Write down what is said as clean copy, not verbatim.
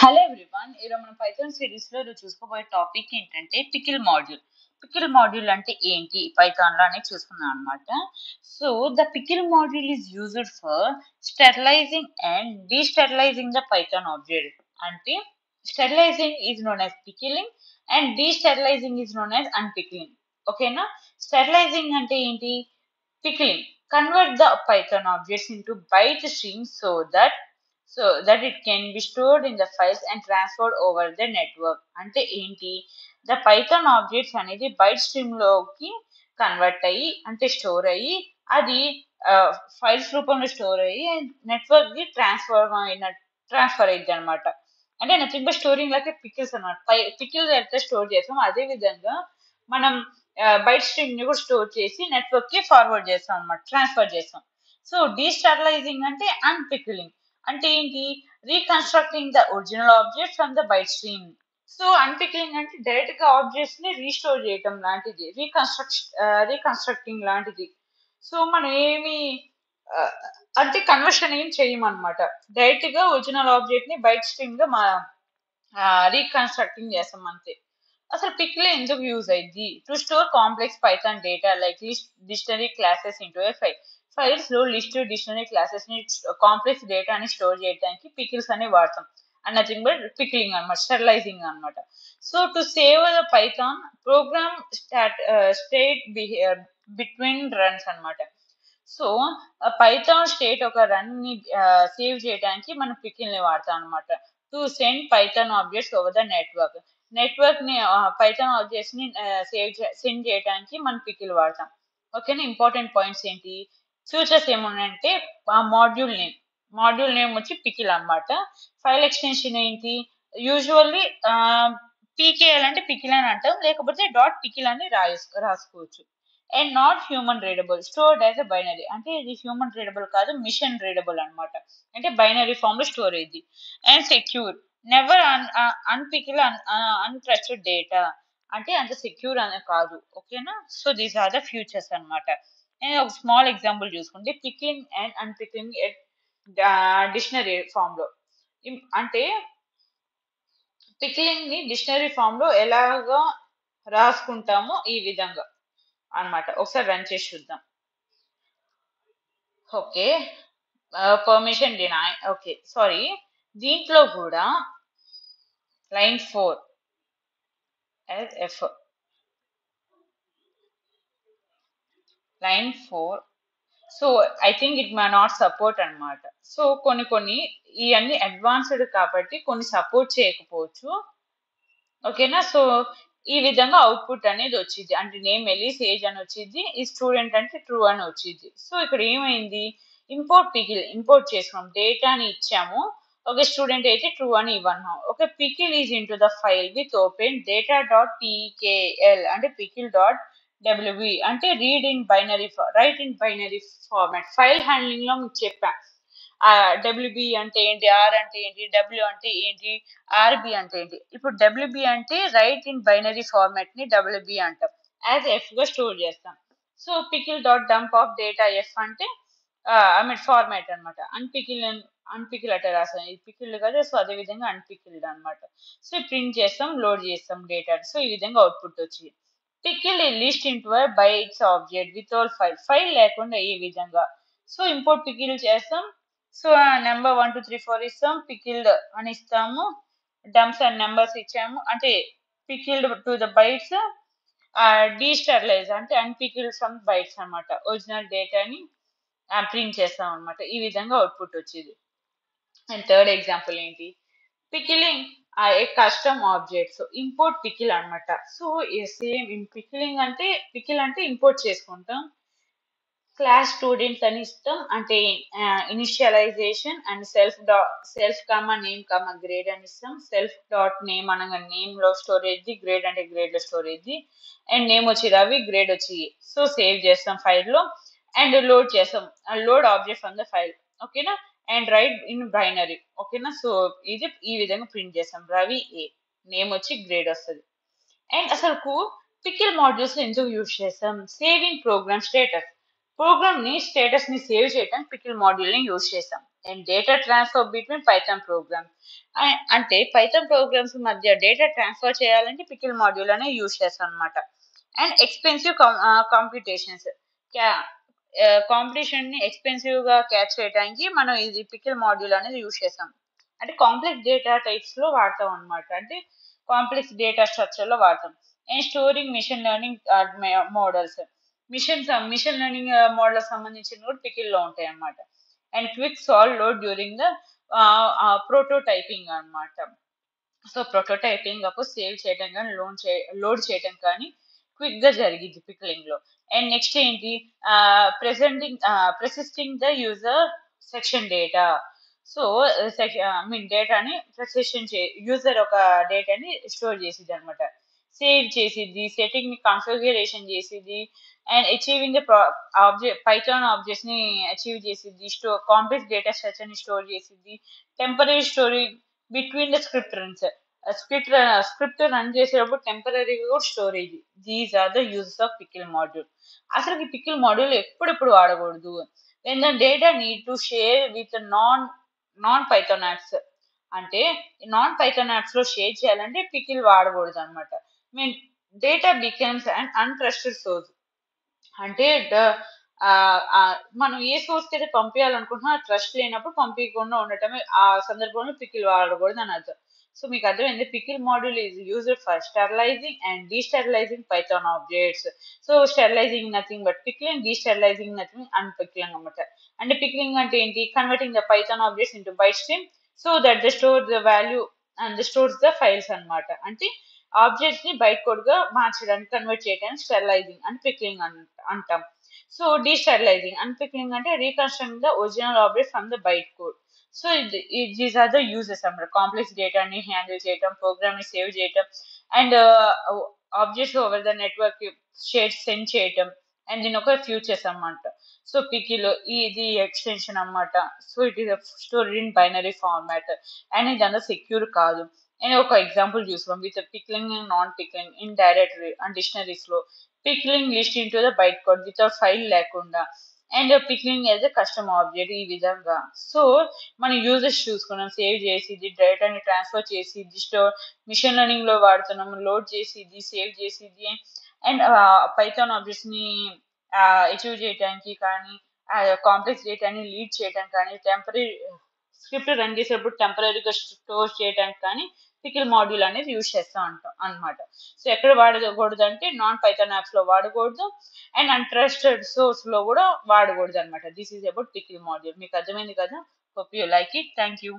Hello everyone, ఈరోజు మన Python series లో చూసుకోబోయే టాపిక్ ఏంటంటే పికిల్ మాడ్యూల్. పికిల్ మాడ్యూల్ అంటే ఏంటి పైథాన్ లో అనేది చూసుకున్నాం అనమాట. So the pickle module is used for serializing and deserializing the Python object. అంటే serializing is known as pickling and deserializing is known as unpickling. ఓకేనా? స్టెరిలైజింగ్ అంటే ఏంటి? Pickling. Convert the Python objects into byte streams so that it can be stored in the files and transferred over the network. అంటే ఏంటి? The Python objects అనేది byte stream లోకి convert అయ్యి అంటే store అయ్యి అది ఫైల్స్ రూపంలో స్టోర్ అయ్యి నెట్వర్క్ కి ట్రాన్స్ఫర్ అయ్యింది అనమాట. అంటే nothing but storing like pickles అనమాట. పికిల్స్ అయితే స్టోర్ చేస్తాం, అదే విధంగా మనం బైట్ స్ట్రీమ్ ని కూడా స్టోర్ చేసి నెట్వర్క్ కి ఫార్వర్డ్ చేస్తాం అనమాట, ట్రాన్స్ఫర్ చేస్తాం. సో డీస్టెరిలైజింగ్ అంటే అన్పికిలింగ్. అంటే ఏంటి? Reconstructing the original object from the byte stream. So unpickling అంటే డైరెక్ట్ గా ఆబ్జెక్ట్స్ ని రీస్టోర్ చేయటం లాంటిది, రీకన్స్ట్రక్టింగ్ లాంటిది. సో మనం ఏమి అంటే కన్వర్షన్ ఏం చేయమన్నమాట, డైరెక్ట్ గా ఒరిజినల్ ఆబ్జెక్ట్ ని బైట్ స్ట్రీమ్ గా రీకన్స్ట్రక్టింగ్ చేస్తాం అంతే. అసలు పికిల్ ఎందుకు యూజ్ అయింది? To store complex Python data like list, dictionary classes into A file. Files లో లిస్ట్, డిక్షనరీ క్లాసెస్ ని కాంప్లెక్స్ డేటాని స్టోర్ చేయడానికి పికిల్స్ అని వాడతాం. అండ్ నథింగ్ బట్ పికిలింగ్ అనమాట, స్టెరిలైజింగ్ అనమాట. So to save the Python program state between runs అనమాట. So Python state ఒక రన్ ని సేవ్ చేయడానికి మనం పికిల్ ని వాడతాం అనమాట. To send Python objects over the network ని పైథాన్ ఆబ్జెక్ట్స్ ని సెండ్ చేయడానికి మనం పికిల్ వాడతాం. ఓకేనా? ఇంపార్టెంట్ పాయింట్స్ ఏంటి? ఫ్యూచర్స్ ఏమున్నాయంటే మాడ్యూల్ నేమ్ వచ్చి పికిల్ అన్నమాట. ఫైల్ ఎక్స్టెన్షన్ ఏంటి? యూజువల్లీ పీకేఎల్ అంటే పికిల్ అని అంటాం, లేకపోతే డాట్ పికిల్ అని రాసుకోవచ్చు. And not human readable, stored as a binary. అంటే ఇది హ్యూమన్ రీడబుల్ కాదు, మిషన్ రీడబుల్ అనమాట. అంటే బైనరీ ఫామ్ లో స్టోర్ అయ్యింది. And secure, never unpickle untrusted data. అంటే అంత సెక్యూర్ అనే కాదు. ఓకేనా? So these are the features అనమాట. నేను ఒక స్మాల్ ఎగ్జాంపుల్ చూసుకుంటే pickling and unpickling dictionary form లో. అంటే పికిలింగ్ ని డిక్షనరీ ఫామ్ లో ఎలాగా రాసుకుంటామో ఈ విధంగా అన్నమాట. ఒకసారి రన్ చేసి చూద్దాం. Okay, permission deny. Okay, sorry, దీంట్లో కూడా line 4 as f, line 4. So I think it may not support అనమాట. సో కొన్ని ఇవన్నీ అడ్వాన్స్డ్ కాబట్టి కొన్ని సపోర్ట్ చేయకపోవచ్చు. ఓకేనా? సో ఈ విధంగా అవుట్పుట్ అనేది వచ్చింది. అంటే నేమ్ ఎలీస్, ఏజ్ అని వచ్చింది, ఈ స్టూడెంట్ అంటే ట్రూ అని వచ్చింది. సో ఇక్కడ ఏమైంది? ఇంపోర్ట్ చేసుకున్నాం, డేటాని ఇచ్చాము. ఒక స్టూడెంట్ అయితే ట్రూ అని ఇవ్వన్నాం. ఒక pickle is in to the file with open data dot pkl అంటే పికిల్ డాట్ డబ్ల్యూబి అంటే right in binary format. File handling లో మీకు చెప్పా, డబ్ల్యూబి అంటే ఏంటి, ఆర్ అంటే ఏంటి, డబ్ల్యూ అంటే ఏంటి, ఆర్బి అంటే ఏంటి. ఇప్పుడు డబ్ల్యూబి అంటే రైట్ ఇన్ బైనరీ ఫార్మాట్ ని డబ్ల్యూబి అంటాం, యాజ్ ఎఫ్ గా స్టోర్ చేస్తాం. So pickle dot dump of data F అంటే ఫార్మాట్ అనమాట. అన్పికిల్ అట్లా రాస్తాం, ఇది పికిల్డ్ కదా, సో అదే విధంగా అన్పికిల్డ్ అనమాట. సో ప్రింట్ చేస్తాం, లోడ్ చేస్తాం డేటా. సో ఈ విధంగా అవుట్పుట్ వచ్చింది. Pickle list into bytes object with all file లేకుండా ఈ విధంగా. సో ఇంపోర్ట్ పికిల్ చేస్తాం. సో నెంబర్ 1 2 3 4 ఇస్తాం, పికిల్డ్ అని ఇస్తాము, డంప్స్ అండ్ నెంబర్స్ ఇచ్చాము. అంటే పికిల్డ్ టు ద బైట్స్, డీస్టెరిలైజ్ అంటే అన్పికిల్డ్ ఫ్రమ్ బైట్స్ అనమాట. ఒరిజినల్ డేటాని ప్రింట్ చేస్తాం అనమాట. ఈ విధంగా అవుట్పుట్ వచ్చింది. అండ్ థర్డ్ ఎగ్జాంపుల్ ఏంటి? Pickling a custom objects, import pickle అనమాట. సో సేమ్ పికిల్ అంటే ఇంపోర్ట్ చేసుకుంటాం. క్లాస్ స్టూడెంట్ అని ఇస్తాం, అంటే initialization and self comma name comma grade అని ఇస్తాం. సెల్ఫ్ డాట్ నేమ్ అనగా నేమ్ లో స్టోర్ అయ్యింది, గ్రేడ్ అంటే గ్రేడ్ లో స్టోర్ అయ్యింది. అండ్ నేమ్ వచ్చి రవి, గ్రేడ్ వచ్చి. సో సేవ్ చేస్తాం ఫైల్లో అండ్ లోడ్ చేస్తాం, load object from the file. ఓకేనా? And write in binary. ఓకేనా? సో ఇది ఈ విధంగా ప్రింట్ చేస్తాం, రవి ఏ, నేమ్ వచ్చి గ్రేడ్ వస్తుంది. అండ్ అసలు పికిల్ మాడ్యూల్స్ ఎందుకు యూజ్ చేస్తాం? Saving program status. ప్రోగ్రామ్ ని స్టేటస్ ని సేవ్ చేయడానికి పికిల్ మాడ్యూల్ ని యూజ్ చేస్తాం. And data transfer between Python program, అంటే పైథాన్ ప్రోగ్రామ్స్ మధ్య డేటా ట్రాన్స్ఫర్ చేయాలంటే పికిల్ మాడ్యూల్ అనే యూజ్ చేస్తాం అనమాట. అండ్ ఎక్స్పెన్సివ్ కాంపిటీషన్స్, కాంపిటీషన్ ని ఎక్స్పెన్సివ్ గా క్యాచ్ చేయడానికి మనం ఇది పికిల్ మాడ్యూల్ అనేది యూజ్ చేస్తాం. అంటే కాంప్లెక్స్ డేటా టైప్స్ లో వాడతాం అనమాట. అంటే కాంప్లెక్స్ డేటా స్ట్రక్చర్ లో వాడతాం. And storing machine learning models, machine learning model సంబంధించిన కూడా పికిల్ లో ఉంటాయి అన్నమాట. And quick solve load during the prototyping అన్నమాట. సో ప్రోటోటైపింగ్ అప్పుడు సేవ్ చేయడం కానీ లోడ్ చేయడం కానీ క్విక్ గా జరిగింది పిక్లింగ్ లో. అండ్ నెక్స్ట్ ఏంటి, persisting the user session data. So mean డేటాని ప్రెసిషన్ యూజర్ ఒక డేటాని స్టోర్ చేసిద్ది అనమాట, సేవ్ చేసిద్ది, సెట్టింగ్ ని కాన్ఫిగరేషన్ చేసిద్ది, and archiving the object Python objects ని అచీవ్ చేసిద్ది, కాంప్లెక్స్ డేటా స్ట్రక్చర్ ని స్టోర్ చేసిద్ది, temporary storage between the script runs, script run చేసేటప్పుడు టెంపరీగా కూడా storage. These are the uses of pickle module. అసలు ఈ పికిల్ మాడ్యూల్ ఎప్పుడెప్పుడు వాడకూడదు, when the data need to share with non Python apps. అంటే నాన్ పైథాన్ యాప్స్ లో share చేయాలంటే పికిల్ వాడకూడదు అనమాట. Mean data becomes and untrusted source. అంటే మనం ఏ సోర్స్ కి అయితే పంపించాలనుకుంటున్నా ట్రస్ట్ లేనప్పుడు పంపించకుండా ఉండటమే ఆ సందర్భంలో పికిల్ వాడకూడదు అని అర్థం. సో మీకు అర్థమైంది, pickle module is used for serializing and deserializing Python objects. So serializing nothing but pickling, deserializing nothing and pickling అనమాట. అంటే పిక్లింగ్ అంటే ఏంటి, converting the Python objects into byte stream so that the store the value and stores the files అనమాట. అంటే objects ని byte code గా మార్చడానికి, convert చేయడానికి స్టెరిలైజింగ్ అండ్ పిక్లింగ్ అంటాం. సో డీస్టెరిలైజింగ్ అండ్ పిక్లింగ్ అంటే reconstruct the original object from the byte code. So these are the uses అన్నమాట. Complex డేటాని హ్యాండిల్ చేయటం, ప్రోగ్రామ్ ని సేవ్ చేయటం, and objects over the network share send చేయటం, and దీని ఒక ఫ్యూచర్స్ అన్నమాట. సో పికిలో ఇది ఎక్స్టెన్షన్ అన్నమాట. So it is store in binary format and ఇది అంత సెక్యూర్ కాదు. నేను ఒక ఎగ్జాంపుల్ చూసాం with pickling and non pickling in directory and dictionaries లో, pickling list into the byte code without file లేకుండా, and pickling as a custom object ఈ విధంగా. సో మనం యూజెస్ చూసుకున్నాం, సేవ్ చేసిది, డేటాని ట్రాన్స్ఫర్ చేసిది, మిషన్ లెర్నింగ్ లో వాడుతున్నాం, లోడ్ చేసిది, సేవ్ చేసిది, అండ్ పైథాన్ ఆబ్జెక్ట్స్ ని అచీవ్ చేయడానికి కానీ, కాంప్లెక్స్ డేటాని లీడ్ చేయడానికి కానీ, టెంపరీ స్క్రిప్ట్ రన్ చేసేటప్పుడు టెంపరీగా స్టోర్ చేయడానికి కానీ పికిల్ మాడ్యూల్ అనేది యూజ్ చేస్తూ ఉంటాం అనమాట. సో ఎక్కడ వాడకూడదు అంటే నాన్ పైథాన్ యాప్స్ లో వాడకూడదు, అండ్ అన్ట్రస్టెడ్ సోర్స్ లో కూడా వాడకూడదు అనమాట. This is about pickle module. మీకు అర్థమైంది కదా? Hope you like it. Thank you.